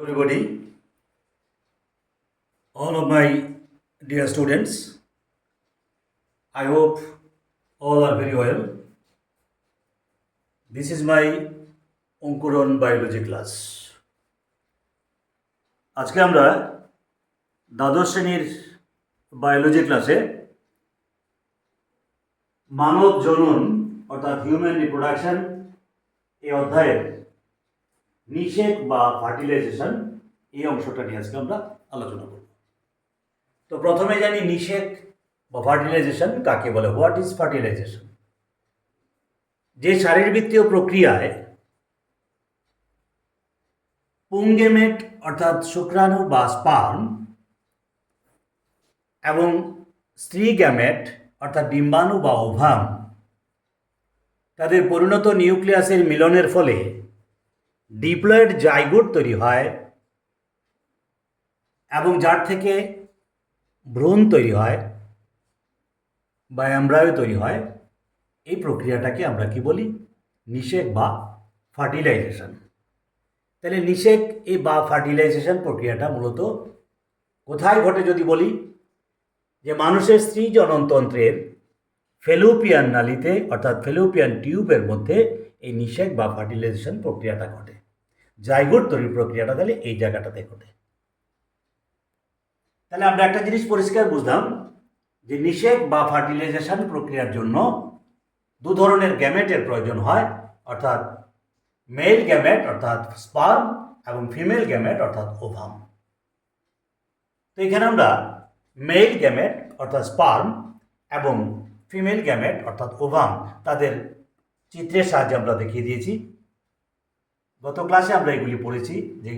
everybody, all of my dear students. I hope all are very well. This is my Ankuran biology class. আজকে আমরা দ্বাদশ শ্রেণীর biology ক্লাসে মানব জনন অর্থাৎ হিউম্যান রিপ্রোডাকশন এই অধ্যায়ের নিষেক বা ফার্টিলাইজেশন এই অংশটা নিয়ে আজকে আমরা আলোচনা করব। তো প্রথমে জানি নিষেক বা ফার্টিলাইজেশন কাকে বলে। What is fertilisation? যে শারীরবৃত্তীয় প্রক্রিয়ায় পুংগেমেট অর্থাৎ শুক্রাণু বা স্পার্ম এবং স্ত্রী গ্যামেট অর্থাৎ ডিম্বাণু বা ওভাম তাদের পরিণত নিউক্লিয়াসের মিলনের ফলে ডিপ্লয়েড জাইগোট তৈরি হয় এবং যার থেকে ভ্রূণ তৈরি হয় বা এমব্রায়ো তৈরি হয়, এই প্রক্রিয়াটাকে আমরা কি বলি? নিষেক বা ফার্টিলাইজেশন। তাহলে নিষেক এই বা ফার্টিলাইজেশন প্রক্রিয়াটা মূলত কোথায় ঘটে যদি বলি, যে মানুষের স্ত্রী জননতন্ত্রের ফেলোপিয়ান নালীতে অর্থাৎ ফেলোপিয়ান টিউবের মধ্যে এই নিষেক বা ফার্টিলাইজেশন প্রক্রিয়াটা ঘটে। জাইগোট তৈরির প্রক্রিয়াটা তাহলে এই জায়গাটাতে ঘটে। তাহলে আমরা একটা জিনিস পরিষ্কার বুঝলাম যে নিষেক বা ফার্টিলাইজেশন প্রক্রিয়ার জন্য দু ধরনের গ্যামেটের প্রয়োজন হয়, অর্থাৎ মেল গ্যামেট অর্থাৎ স্পার্ম এবং ফিমেল গ্যামেট অর্থাৎ ওভাম। তো এখানে আমরা মেল গ্যামেট অর্থাৎ স্পার্ম এবং ফিমেল গ্যামেট অর্থাৎ ওভাম তাদের চিত্রের সাহায্যে আমরা দেখিয়ে দিয়েছি। গত ক্লাসে আমরা এগুলি পড়েছি, যে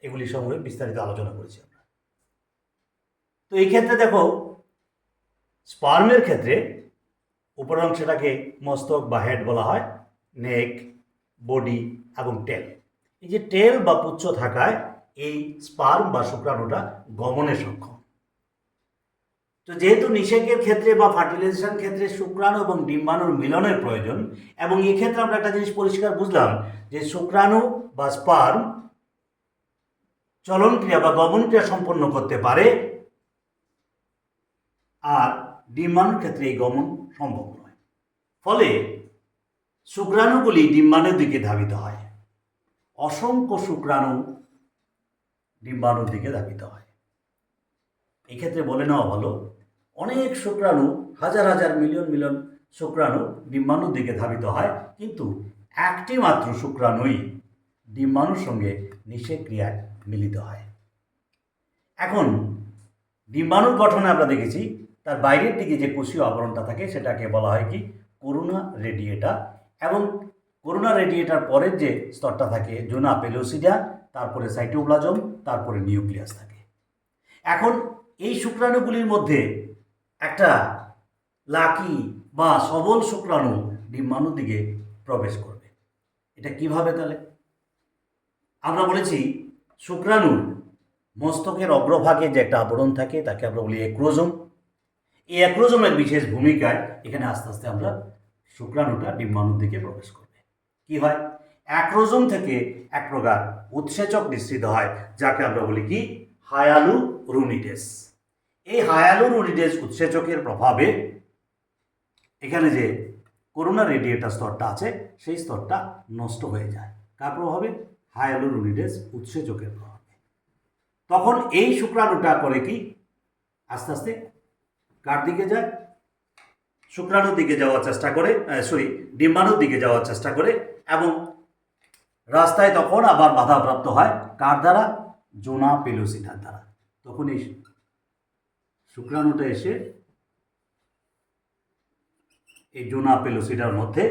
এগুলি সম্পর্কে বিস্তারিত আলোচনা করেছি আমরা। তো এই ক্ষেত্রে দেখো, স্পার্মের ক্ষেত্রে উপরের অংশটাকে মস্তক বা হেড বলা হয়, নেক, বডি এবং টেল। এই যে টেল বা পুচ্ছ থাকায় এই স্পার্ম বা শুক্রাণুটা গমনে সক্ষম। তো যেহেতু নিষেকের ক্ষেত্রে বা ফার্টিলাইজেশন ক্ষেত্রে শুক্রাণু এবং ডিম্বাণুর মিলনের প্রয়োজন, এবং এক্ষেত্রে আমরা একটা জিনিস পরিষ্কার বুঝলাম যে শুক্রাণু বা স্পার্ম চলন ক্রিয়া বা গমন ক্রিয়া সম্পন্ন করতে পারে, আর ডিম্বাণুর ক্ষেত্রে এই গমন সম্ভব নয়। ফলে শুক্রাণুগুলি ডিম্বাণুর দিকে ধাবিত হয়। অসংখ্য শুক্রাণু ডিম্বাণুর দিকে ধাবিত হয়। এক্ষেত্রে বলে নেওয়া ভালো, অনেক শুক্রাণু, হাজার হাজার মিলিয়ন মিলিয়ন শুক্রাণু ডিম্বাণুর দিকে ধাবিত হয়, কিন্তু একটি মাত্র শুক্রাণুই ডিম্বাণুর সঙ্গে নিষেক ক্রিয়ায় মিলিত হয়। এখন ডিম্বাণুর গঠনে আমরা দেখেছি তার বাইরের দিকে যে কোষীয় আবরণটা থাকে সেটাকে বলা হয় কি? করোনা রেডিয়েটা। এবং করোনা রেডিয়েটার পরের যে স্তরটা থাকে জোনা পেলোসিডা, তারপরে সাইটোপ্লাজম, তারপরে নিউক্লিয়াস থাকে। এখন এই শুক্রাণুগুলির মধ্যে একটা লাকি বা সবল শুক্রাণু ডিম্বাণুর দিকে প্রবেশ করবে। এটা কিভাবে? তাহলে আমরা বলেছি শুক্রাণুর মস্তকের অগ্রভাগে যে একটা আবরণ থাকে তাকে আমরা বলি অ্যাক্রোজোম। এই অ্যাক্রোজোমের বিশেষ ভূমিকায় এখানে আস্তে আস্তে আমরা শুক্রাণুটা ডিম্বাণুর দিকে প্রবেশ করবে। কি হয়? অ্যাক্রোজোম থেকে এক প্রকার উৎসেচক নিঃসৃত হয়, যাকে আমরা বলি কি? হায়ালুরোনিডেস। এই হায়ালুরোনিডেস উৎসেচকের প্রভাবে এখানে যে করোনা রেডিয়েটার স্তরটা আছে সেই স্তরটা নষ্ট হয়ে যায়। কার প্রভাবে? হায়ালুরোনিডেস উৎসেচকের প্রভাবে। তখন এই শুক্রাণুটা করে কি? আস্তে আস্তে কার দিকে যায়? শুক্রাণুর দিকে যাওয়ার চেষ্টা করে, ডিম্বাণুর দিকে যাওয়ার চেষ্টা করে, এবং রাস্তায় তখন আবার বাধাপ্রাপ্ত হয় কার দ্বারা? জোনা পেলোসিডার দ্বারা। তখন এই শুক্রাণুটা এসে এই জোনা পেলোসিডার মধ্যে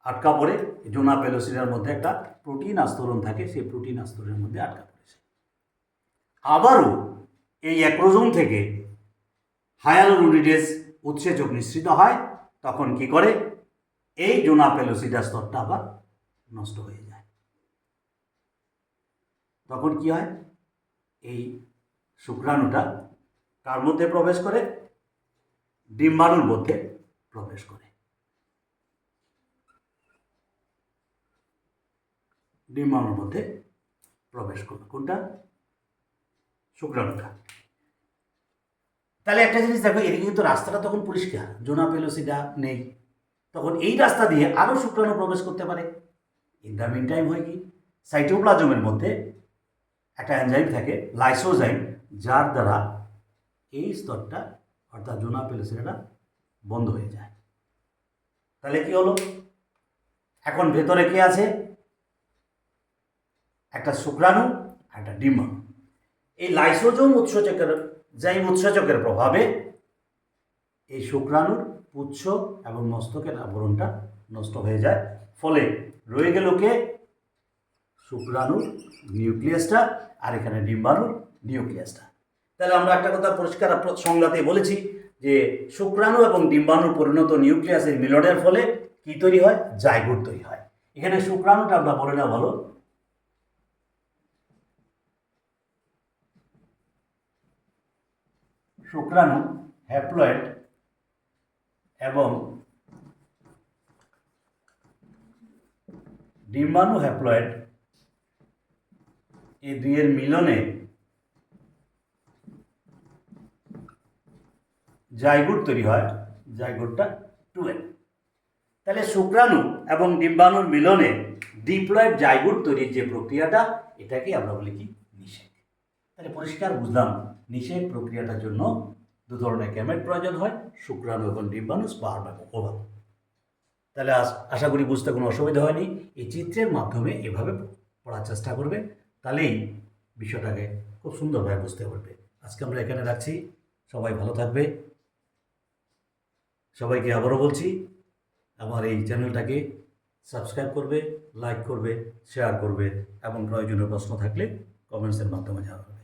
আটকা পড়ে। জোনা পেলোসিডার মধ্যে একটা প্রোটিন আস্তরণ থাকে, সেই প্রোটিন আস্তরণের মধ্যে আটকা পড়েছে। আবারও এই অ্যাক্রোজোম থেকে হায়ালুরোনিডেস উৎসেচক নিঃসৃত হয়। তখন কি করে? এই জোনা পেলোসিডার স্তরটা আবার নষ্ট হয়ে যায়। তখন কি হয়? এই শুক্রাণুটা কার মধ্যে প্রবেশ করে? ডিম্বাণুর মধ্যে প্রবেশ করে। ডিম্বাণুর মধ্যে প্রবেশ করলো। কোনটা? শুক্রাণুটা। তাহলে একটা জিনিস দেখো, এদিকে কিন্তু রাস্তাটা তখন পরিষ্কার, জোনা পেলোসিডা নেই, তখন এই রাস্তা দিয়ে আরও শুক্রাণু প্রবেশ করতে পারে। ইন দ্য মিন টাইম হয় কি, সাইটোপ্লাজমের মধ্যে একটা এনজাইম থাকে লাইসোজাইম, যার দ্বারা এই স্তরটা অর্থাৎ জোনা পেলোসিডাটা বন্ধ হয়ে যায়। তাহলে কি হলো? এখন ভেতরে কে আছে? একটা শুক্রাণু, একটা ডিম্বাণু। এই লাইসোজোম উৎসেচকের উৎসেচকের প্রভাবে এই শুক্রাণুর পুচ্ছ এবং মস্তকের আবরণটা নষ্ট হয়ে যায়, ফলে রয়ে গেল কে? শুক্রাণুর নিউক্লিয়াসটা, আর এখানে ডিম্বাণুর নিউক্লিয়াসটা। তাহলে আমরা একটা কথা পরিষ্কার সংজ্ঞাতে বলেছি যে শুক্রাণু এবং ডিম্বাণুর পরিণত নিউক্লিয়াসের মিলনের ফলে কি তৈরি হয়? জাইগোট তৈরি হয়। এখানে শুক্রাণুটা আমরা বলে না ভালো, শুক্রাণু হ্যাপ্লয়েড এবং ডিম্বাণু হ্যাপ্লয়েড এই দুইয়ের মিলনে জাইগোট তৈরি হয়, জাইগোটটা 2n। তাহলে শুক্রাণু এবং ডিম্বাণুর মিলনে ডিপ্লয়েড জাইগোট তৈরির যে প্রক্রিয়াটা, এটাকে আমরা বলি কি? নিষেক। তাহলে পরিষ্কার বুঝলাম, নিষেক প্রক্রিয়াটার জন্য দু ধরনের গ্যামেট প্রয়োজন হয়, শুক্রাণু এবং ডিম্বাণু, স্পার্ম এবং ওভাম। তাহলে আশা করি বুঝতে কোনো অসুবিধা হয়নি। এই চিত্রের মাধ্যমে এভাবে পড়ার চেষ্টা করবে, তাহলেই বিষয়টাকে খুব সুন্দরভাবে বুঝতে পারবে। আজকে আমরা এখানে রাখছি। সবাই ভালো থাকবে। সবাইকে আবারও বলছি, আমার এই চ্যানেলটাকে সাবস্ক্রাইব করবে, লাইক করবে, শেয়ার করবে এবং প্রয়োজনীয় প্রশ্ন থাকলে কমেন্টসের মাধ্যমে জানাবে।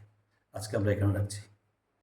আজকে আমরা এখানে রাখছি।